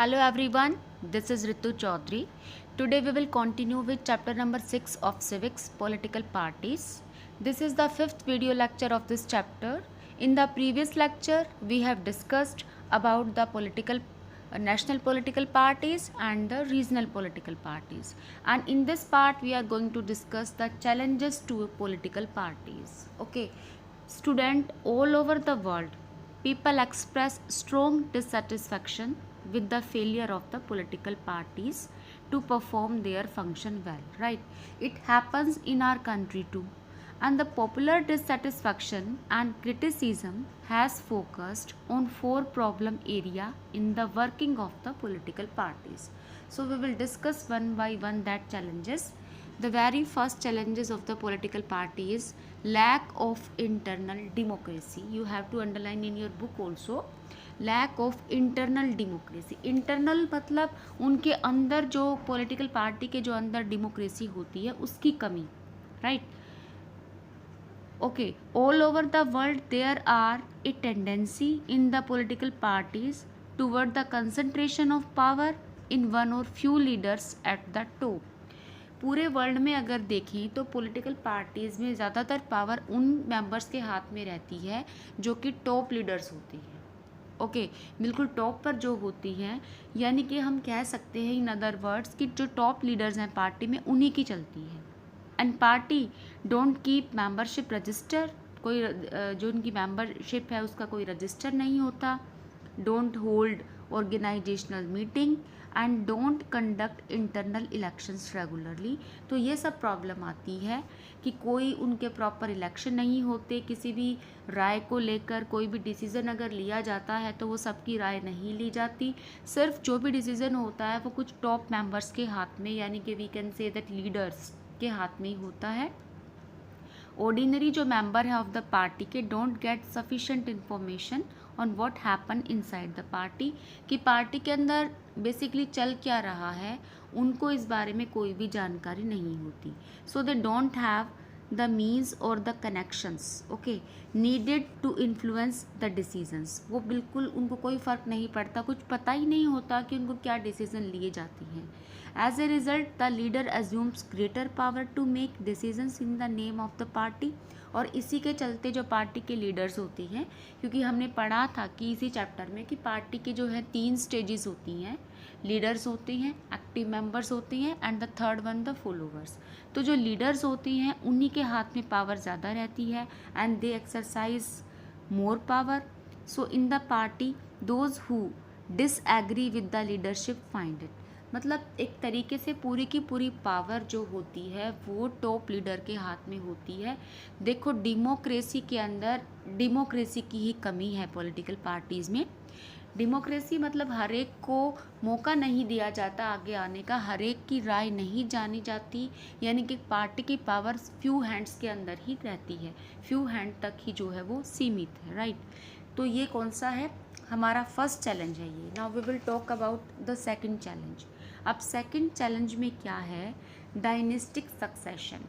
Hello everyone, this is Ritu Chaudhary. Today we will continue with chapter number 6 of Civics Political Parties. This is the fifth video lecture of this chapter. In the previous lecture we have discussed about the national political parties and the regional political parties, and in this part we are going to discuss the challenges to political parties. Okay, student, all over the world people express strong dissatisfaction with the failure of the political parties to perform their function well, right? It happens in our country too, and the popular dissatisfaction and criticism has focused on four problem area in the working of the political parties. So we will discuss one by one that challenges. The very first challenges of the political party is lack of internal democracy. You have to underline in your book also, lack of internal democracy. Internal मतलब उनके अंदर जो political party के जो अंदर democracy होती है उसकी कमी, right? Okay, all over the world there are a tendency in the political parties toward the concentration of power in one or few leaders at the top. पूरे वर्ल्ड में अगर देखें तो पॉलिटिकल पार्टीज़ में ज़्यादातर पावर उन members के हाथ में रहती है जो कि टॉप लीडर्स होती हैं। ओके, बिल्कुल टॉप पर जो होती हैं, यानी कि हम कह सकते हैं इन अदर वर्ड्स कि जो टॉप लीडर्स हैं पार्टी में उन्हीं की चलती है। And party don't keep membership register, कोई जो उनकी मेंबरशिप है उसका कोई रजिस्टर नहीं होता, don't hold organizational meeting and don't conduct internal elections regularly. तो ये सब प्रॉब्लम आती है कि कोई उनके प्रॉपर इलेक्शन नहीं होते, किसी भी राय को लेकर कोई भी डिसीज़न अगर लिया जाता है तो वो सबकी राय नहीं ली जाती, सिर्फ जो भी डिसीज़न होता है वो कुछ टॉप मेंबर्स के हाथ में, यानी कि we can say that leaders के हाथ में ही होता है। ऑर्डिनरी जो मेंबर है ऑफ द पार्टी के don't get sufficient information on what happen inside the party, कि पार्टी के अंदर बेसिकली चल क्या रहा है उनको इस बारे में कोई भी जानकारी नहीं होती। So they don't have the means और the connections okay needed to influence the decisions. वो बिल्कुल उनको कोई फ़र्क नहीं पड़ता, कुछ पता ही नहीं होता कि उनको क्या डिसीज़न लिए जाती हैं। As a result the leader assumes greater power to make decisions in the name of the party. और इसी के चलते जो पार्टी के लीडर्स होती हैं, क्योंकि हमने पढ़ा था कि इसी चैप्टर में कि पार्टी के जो है 3 स्टेजेस होती हैं, लीडर्स होते हैं, एक्टिव मेंबर्स होते हैं and the third one the followers. तो जो लीडर्स होती हैं उन्हीं के हाथ में पावर ज़्यादा रहती है and they exercise more power. So in the party those who disagree with the leadership find it, मतलब एक तरीके से पूरी की पूरी पावर जो होती है वो टॉप लीडर के हाथ में होती है। देखो डेमोक्रेसी के अंदर डेमोक्रेसी की ही कमी है पॉलिटिकल पार्टीज़ में। डेमोक्रेसी मतलब हर एक को मौका नहीं दिया जाता आगे आने का, हर एक की राय नहीं जानी जाती, यानी कि पार्टी की पावर फ्यू हैंड्स के अंदर ही रहती है, फ्यू हैंड तक ही जो है वो सीमित है, राइट? तो ये कौन सा है, हमारा फर्स्ट चैलेंज है ये। Now we will talk about the second challenge. अब सेकंड चैलेंज में क्या है, डायनेस्टिक सक्सेशन।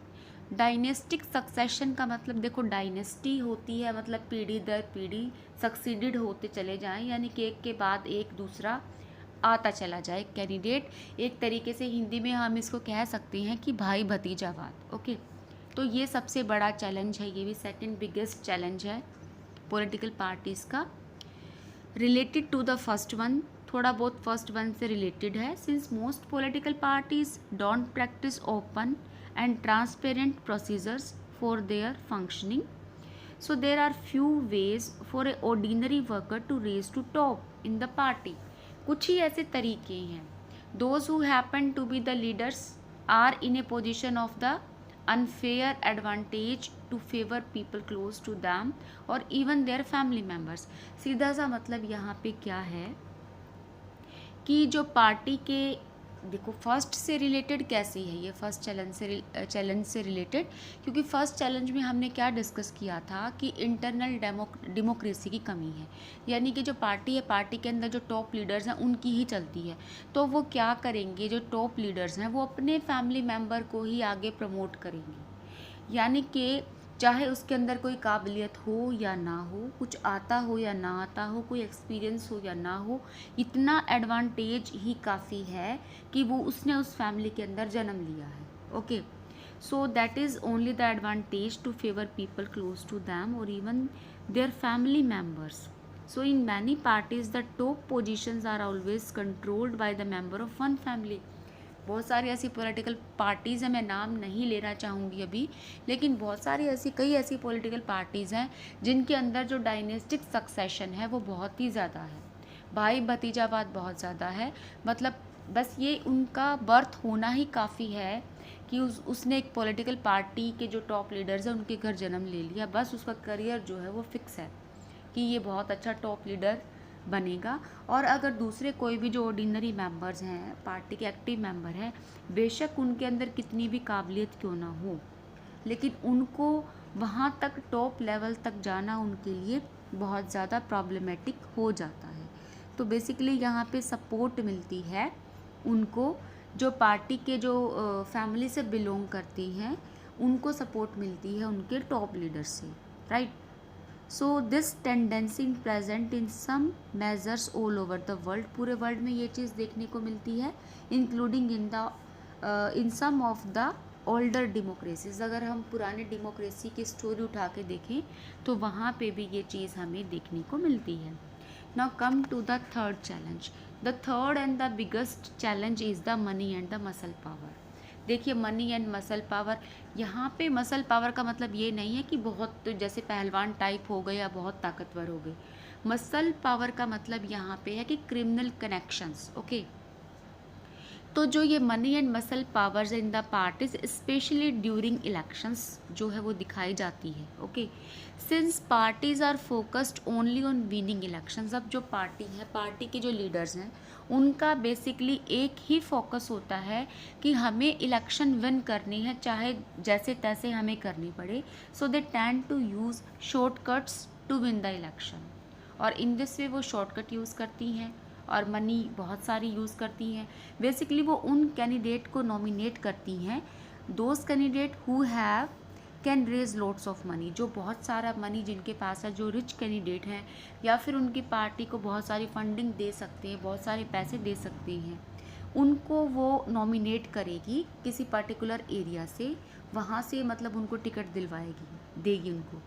डायनेस्टिक सक्सेशन का मतलब देखो डायनेस्टी होती है मतलब पीढ़ी दर पीढ़ी सक्सीडेड होते चले जाएं, यानी कि एक के बाद एक दूसरा आता चला जाए कैंडिडेट। एक तरीके से हिंदी में हम इसको कह सकते हैं कि भाई भतीजावाद। ओके, तो ये सबसे बड़ा चैलेंज है, ये भी सेकंड बिगेस्ट चैलेंज है पॉलिटिकल पार्टीज़ का। Related to the first one, थोड़ा बहुत फर्स्ट वन से रिलेटेड है। Since most political parties don't practice open and transparent procedures for their functioning, so there are few ways for a ordinary worker to rise to top in the party. कुछ ही ऐसे तरीके हैं। Those who happen to be the leaders are in a position of the unfair advantage to favor people close to them or even their family members। सीधा सा मतलब यहाँ पे क्या है कि जो पार्टी के देखो फर्स्ट से रिलेटेड कैसे है ये, फर्स्ट चैलेंज से रिलेटेड, क्योंकि फर्स्ट चैलेंज में हमने क्या डिस्कस किया था कि इंटरनल डेमोक्रेसी की कमी है, यानी कि जो पार्टी है पार्टी के अंदर जो टॉप लीडर्स हैं उनकी ही चलती है। तो वो क्या करेंगे, जो टॉप लीडर्स हैं वो अपने फैमिली मेम्बर को ही आगे प्रमोट करेंगे, यानी कि चाहे उसके अंदर कोई काबिलियत हो या ना हो, कुछ आता हो या ना आता हो, कोई एक्सपीरियंस हो या ना हो, इतना एडवांटेज ही काफ़ी है कि वो उसने उस फैमिली के अंदर जन्म लिया है। Okay, so that is only the advantage to favour people close to them और even their family members. So in many parties the top positions are always controlled by the member of one family. बहुत सारी ऐसी political parties हैं, मैं नाम नहीं लेना चाहूँगी अभी, लेकिन बहुत सारी कई ऐसी पॉलिटिकल पार्टीज़ हैं जिनके अंदर जो डायनेस्टिक सक्सेशन है वो बहुत ही ज़्यादा है, भाई भतीजावाद बहुत ज़्यादा है. मतलब बस ये उनका बर्थ होना ही काफ़ी है कि उसने एक पॉलिटिकल पार्टी के जो टॉप लीडर्स हैं उनके घर जन्म ले लिया, बस उसका करियर जो है वो फिक्स है कि ये बहुत अच्छा टॉप लीडर बनेगा. और अगर दूसरे कोई भी जो ऑर्डिनरी मेंबर्स हैं, पार्टी के एक्टिव मेंबर हैं, बेशक उनके अंदर कितनी भी काबिलियत क्यों ना हो, लेकिन उनको वहाँ तक टॉप लेवल तक जाना उनके लिए बहुत ज़्यादा प्रॉब्लमेटिक हो जाता है. तो बेसिकली यहाँ पे सपोर्ट मिलती है उनको, जो पार्टी के जो फैमिली से बिलोंग करती हैं उनको सपोर्ट मिलती है उनके टॉप लीडर से, right. So this tendency present in some measures all over the world. पूरे वर्ल्ड में ये चीज़ देखने को मिलती है, including in some of the older democracies. अगर हम पुराने डेमोक्रेसी की स्टोरी उठा के देखें तो वहाँ पे भी ये चीज़ हमें देखने को मिलती है. Now come to the third challenge. The third and the biggest challenge is the money and the muscle power. देखिए, मनी एंड मसल पावर, यहाँ पे मसल पावर का मतलब ये नहीं है कि बहुत जैसे पहलवान टाइप हो गए या बहुत ताकतवर हो गए. मसल पावर का मतलब यहाँ पे है कि क्रिमिनल कनेक्शंस. ओके, तो जो ये money and muscle powers in the parties specially during elections जो है वो दिखाई जाती है. Okay, since parties are focused only on winning elections. अब जो पार्टी है, पार्टी के जो लीडर्स हैं, उनका बेसिकली एक ही फोकस होता है कि हमें इलेक्शन विन करनी है, चाहे जैसे तैसे हमें करनी पड़े. So they tend to use shortcuts to win the election. और इन दिस वे वो शॉर्टकट यूज़ करती हैं और मनी बहुत सारी यूज़ करती हैं. बेसिकली वो उन कैंडिडेट को नॉमिनेट करती हैं, those candidate who have can raise lots of money, जो बहुत सारा मनी जिनके पास है, जो रिच कैंडिडेट हैं या फिर उनकी पार्टी को बहुत सारी फंडिंग दे सकते हैं, बहुत सारे पैसे दे सकते हैं, उनको वो नॉमिनेट करेगी किसी पर्टिकुलर एरिया से, वहाँ से मतलब उनको टिकट दिलवाएगी, देगी उनको.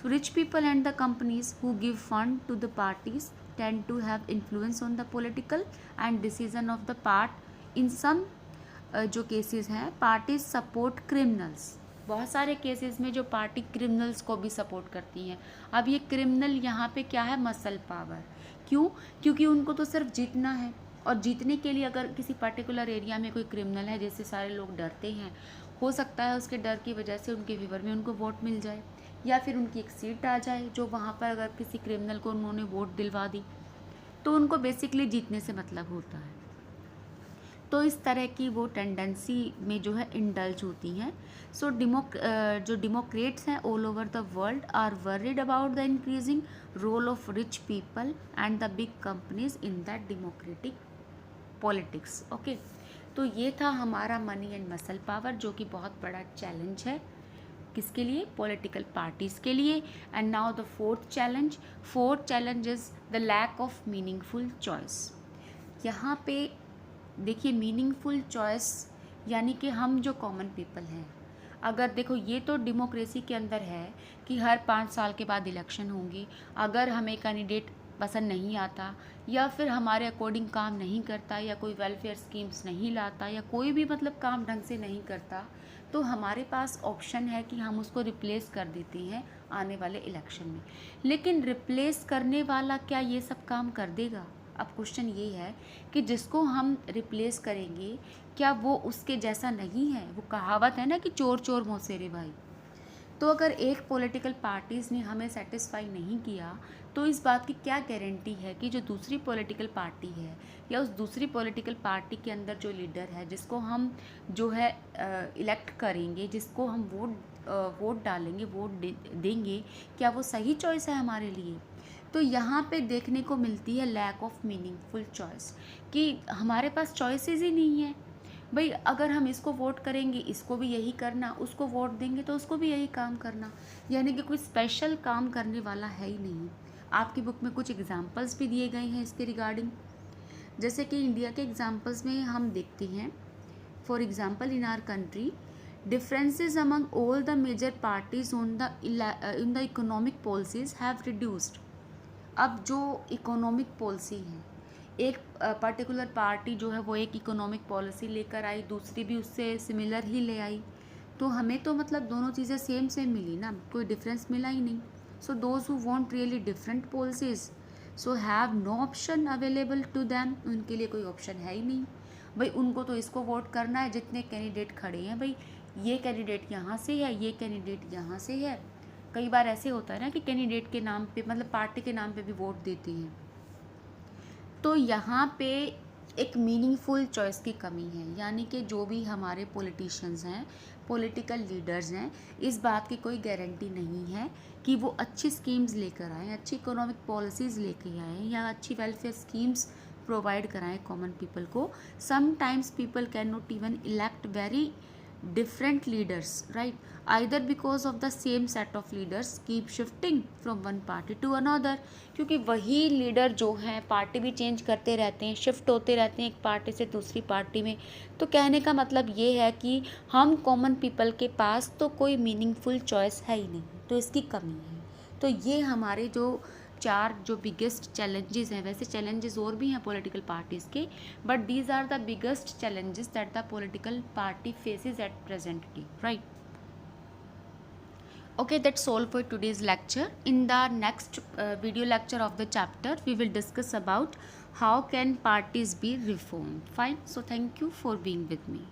So rich people and the companies who give fund to the parties tend to have influence on the political and decision of the part. in some जो केसेस हैं, पार्टीज सपोर्ट क्रिमिनल्स. बहुत सारे cases में जो party criminals को भी support करती हैं. अब ये क्रिमिनल यहाँ पे क्या है, मसल पावर. क्यों? क्योंकि उनको तो सिर्फ जीतना है, और जीतने के लिए अगर किसी पर्टिकुलर एरिया में कोई क्रिमिनल है जिससे सारे लोग डरते हैं, हो सकता है उसके डर की वजह से उनके फेवर में उनको वोट मिल जाए, या फिर उनकी एक सीट आ जाए जो वहाँ पर अगर किसी क्रिमिनल को उन्होंने वोट दिलवा दी तो उनको बेसिकली जीतने से मतलब होता है. तो इस तरह की वो टेंडेंसी में जो है इंडल्ज होती हैं. सो जो डेमोक्रेट्स हैं all over the world are worried about the increasing role of rich people and the big companies in the democratic politics. Okay, तो ये था हमारा मनी एंड मसल पावर, जो कि बहुत बड़ा चैलेंज है किसके लिए, पॉलिटिकल पार्टीज़ के लिए. And now the fourth challenge is the lack of meaningful choice. यहाँ पे देखिए, मीनिंगफुल चॉइस यानी कि हम जो कॉमन पीपल हैं, अगर देखो ये तो डेमोक्रेसी के अंदर है कि हर 5 साल के बाद इलेक्शन होंगी, अगर हमें कैंडिडेट पसंद नहीं आता या फिर हमारे अकॉर्डिंग काम नहीं करता या कोई वेलफेयर स्कीम्स नहीं लाता या कोई भी मतलब काम ढंग से नहीं करता, तो हमारे पास ऑप्शन है कि हम उसको रिप्लेस कर देते हैं आने वाले इलेक्शन में. लेकिन रिप्लेस करने वाला क्या ये सब काम कर देगा? अब क्वेश्चन ये है कि जिसको हम रिप्लेस करेंगे क्या वो उसके जैसा नहीं है? वो कहावत है ना कि चोर चोर मौसेरे भाई. तो अगर एक पॉलिटिकल पार्टीज़ ने हमें सेटिस्फाई नहीं किया तो इस बात की क्या गारंटी है कि जो दूसरी पॉलिटिकल पार्टी है या उस दूसरी पॉलिटिकल पार्टी के अंदर जो लीडर है, जिसको हम जो है इलेक्ट करेंगे, जिसको हम वोट डालेंगे, वोट देंगे, क्या वो सही चॉइस है हमारे लिए? तो यहाँ पे देखने को मिलती है लैक ऑफ मीनिंगफुल चॉइस, कि हमारे पास चॉइसेस ही नहीं है. भाई अगर हम इसको वोट करेंगे इसको भी यही करना, उसको वोट देंगे तो उसको भी यही काम करना, यानी कि कोई स्पेशल काम करने वाला है ही नहीं। आपकी बुक में कुछ एग्जाम्पल्स भी दिए गए हैं इसके रिगार्डिंग, जैसे कि इंडिया के एग्जाम्पल्स में हम देखते हैं, for example in our country differences among all the major parties on the in the economic policies have reduced। अब जो इकोनॉमिक पॉलिसी है, एक पर्टिकुलर पार्टी जो है वो एक इकोनॉमिक पॉलिसी लेकर आई, दूसरी भी उससे सिमिलर ही ले आई, तो हमें तो मतलब दोनों चीज़ें सेम सेम मिली ना, कोई डिफरेंस मिला ही नहीं। So those who want really different policies so have no option available to them, उनके लिए कोई ऑप्शन है ही नहीं। भाई उनको तो इसको वोट करना है, जितने कैंडिडेट खड़े हैं, भाई ये कैंडिडेट यहाँ से है, ये कैंडिडेट यहाँ से है। कई बार ऐसे होता है ना कि कैंडिडेट के नाम पे मतलब पार्टी के नाम पे भी वोट देते हैं, तो यहाँ पे एक मीनिंगफुल चॉइस की कमी है, यानी कि जो भी हमारे पॉलिटिशियंस हैं, पॉलिटिकल लीडर्स हैं, इस बात की कोई गारंटी नहीं है कि वो अच्छी स्कीम्स लेकर आएँ, अच्छी इकोनॉमिक पॉलिसीज़ लेके आएँ या अच्छी वेलफेयर स्कीम्स प्रोवाइड कराएं कॉमन पीपल को। Sometimes people can not even elect very different leaders, right? Either because of the same set of leaders keep shifting from one party to another, क्योंकि वही leader जो हैं party भी change करते रहते हैं, शिफ्ट होते रहते हैं एक पार्टी से दूसरी पार्टी में। तो कहने का मतलब ये है कि हम कॉमन पीपल के पास तो कोई मीनिंगफुल चॉइस है ही नहीं, तो इसकी कमी है। तो ये हमारे जो चार जो बिगेस्ट चैलेंजेस हैं, वैसे चैलेंजेस और भी हैं पॉलिटिकल पार्टीज़ के, but these are the biggest challenges that the political party faces at present day, right? Okay, that's all for today's lecture. In the next video lecture of the chapter, we will discuss about how can parties be reformed. Fine. So thank you for being with me.